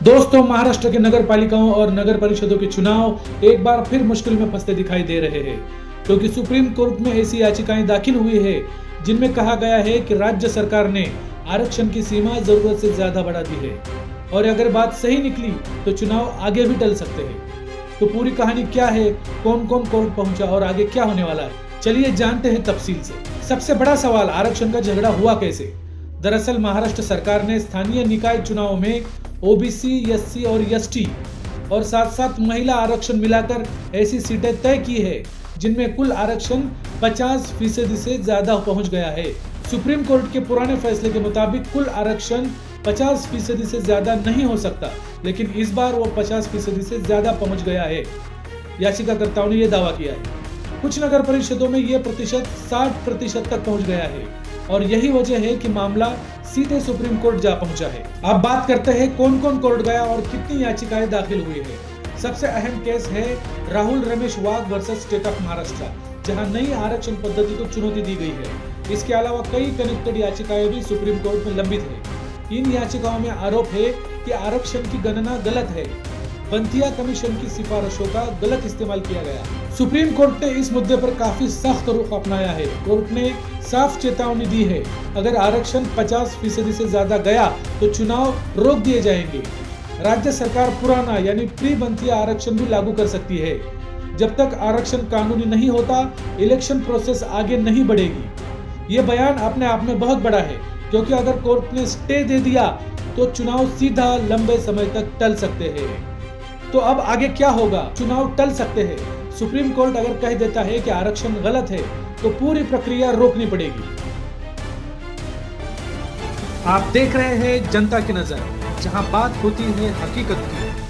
दोस्तों, महाराष्ट्र के नगर पालिकाओं और नगर परिषदों के चुनाव एक बार फिर मुश्किल में फंसते दिखाई दे रहे हैं, क्योंकि सुप्रीम कोर्ट में ऐसी याचिकाएं दाखिल हुई है जिनमें कहा गया है कि राज्य सरकार ने आरक्षण की सीमा जरूरत से ज्यादा बढ़ा दी है और अगर बात सही निकली तो चुनाव आगे भी टल सकते हैं। तो पूरी कहानी क्या है, कौन कौन कोर्ट पहुंचा और आगे क्या होने वाला है, चलिए जानते हैं तफसील से। सबसे बड़ा सवाल, आरक्षण का झगड़ा हुआ कैसे? दरअसल महाराष्ट्र सरकार ने स्थानीय निकाय चुनाव में ओबीसी, एससी और एसटी और साथ साथ महिला आरक्षण मिलाकर ऐसी सीटें तय की है जिनमें कुल आरक्षण 50% से ज्यादा पहुंच गया है। सुप्रीम कोर्ट के पुराने फैसले के मुताबिक कुल आरक्षण 50% से ज्यादा नहीं हो सकता, लेकिन इस बार वो 50% से ज्यादा पहुंच गया है। याचिकाकर्ताओं ने यह दावा किया है। कुछ नगर परिषदों में यह प्रतिशत 60% तक पहुंच गया है और यही वजह है कि मामला सीधे सुप्रीम कोर्ट जा पहुंचा है। अब बात करते हैं कौन कौन कोर्ट गया और कितनी याचिकाएं दाखिल हुई है। सबसे अहम केस है राहुल रमेश वाघ वर्सेस स्टेट ऑफ महाराष्ट्र, जहां नई आरक्षण पद्धति को चुनौती दी गई है। इसके अलावा कई कनेक्टेड याचिकाएं भी सुप्रीम कोर्ट में लंबित है। इन याचिकाओं में आरोप है कि आरक्षण की गणना गलत है, बंथिया कमीशन की सिफारिशों का गलत इस्तेमाल किया गया। सुप्रीम कोर्ट ने इस मुद्दे पर काफी सख्त रुख अपनाया है। कोर्ट ने साफ चेतावनी दी है, अगर आरक्षण 50% से ज्यादा गया तो चुनाव रोक दिए जाएंगे। राज्य सरकार पुराना यानी प्री बंथिया आरक्षण भी लागू कर सकती है। जब तक आरक्षण कानूनी नहीं होता, इलेक्शन प्रोसेस आगे नहीं बढ़ेगी। ये बयान अपने आप में बहुत बड़ा है, क्योंकि अगर कोर्ट ने स्टे दे दिया तो चुनाव सीधा लंबे समय तक टल सकते हैं। तो अब आगे क्या होगा? चुनाव टल सकते हैं। सुप्रीम कोर्ट अगर कह देता है कि आरक्षण गलत है तो पूरी प्रक्रिया रोकनी पड़ेगी। आप देख रहे हैं जनता की नजर, जहां बात होती है हकीकत की।